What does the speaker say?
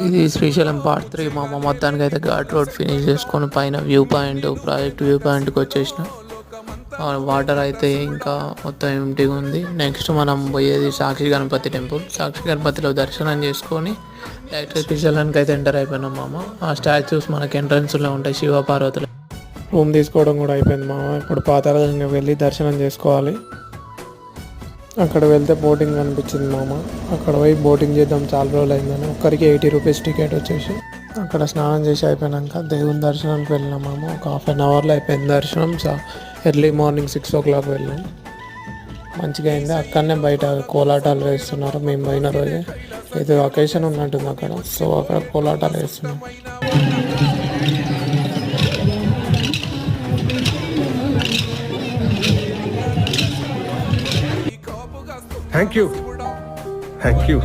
ఇది శ్రీశైలం పార్ట్ 3 మామ. మొత్తానికి అయితే ఘాట్ రోడ్ ఫినిష్ చేసుకొని పైన వ్యూ పాయింట్, ప్రాజెక్ట్ వ్యూ పాయింట్కి వచ్చేసిన. వాటర్ అయితే ఇంకా మొత్తం ఎంటీగా ఉంది. నెక్స్ట్ మనం పోయేది సాక్షి గణపతి టెంపుల్. సాక్షి గణపతిలో దర్శనం చేసుకొని డైరెక్ట్ శ్రీశైలానికి అయితే ఎంటర్ అయిపోయినాం మామ. ఆ స్టాచ్యూస్ మనకి ఎంట్రన్స్లో ఉంటాయి, శివ పార్వతులు. రూమ్ తీసుకోవడం కూడా అయిపోయింది మామ. ఇప్పుడు పాతాళగంగ వెళ్ళి దర్శనం చేసుకోవాలి. అక్కడ వెళ్తే బోటింగ్ అనిపించింది మామ. అక్కడ పోయి బోటింగ్ చేద్దాం, చాలా రోజులు అయిందని. ఒక్కరికి 80 రూపీస్ టికెట్ వచ్చేసి. అక్కడ స్నానం చేసి అయిపోయాక దేవుని దర్శనానికి వెళ్ళినాం మామ. ఒక హాఫ్ అన్ అవర్లో అయిపోయింది దర్శనం. ఎర్లీ మార్నింగ్ 6 o'clock వెళ్ళాం. మంచిగా అయింది. అక్కడనే బయట కోలాటాలు వేస్తున్నారు. మేము పోయిన రోజే ఏదో అకేషన్ ఉన్నట్టుంది అక్కడ. సో అక్కడ కోలాటాలు వేస్తున్నాం. Thank you.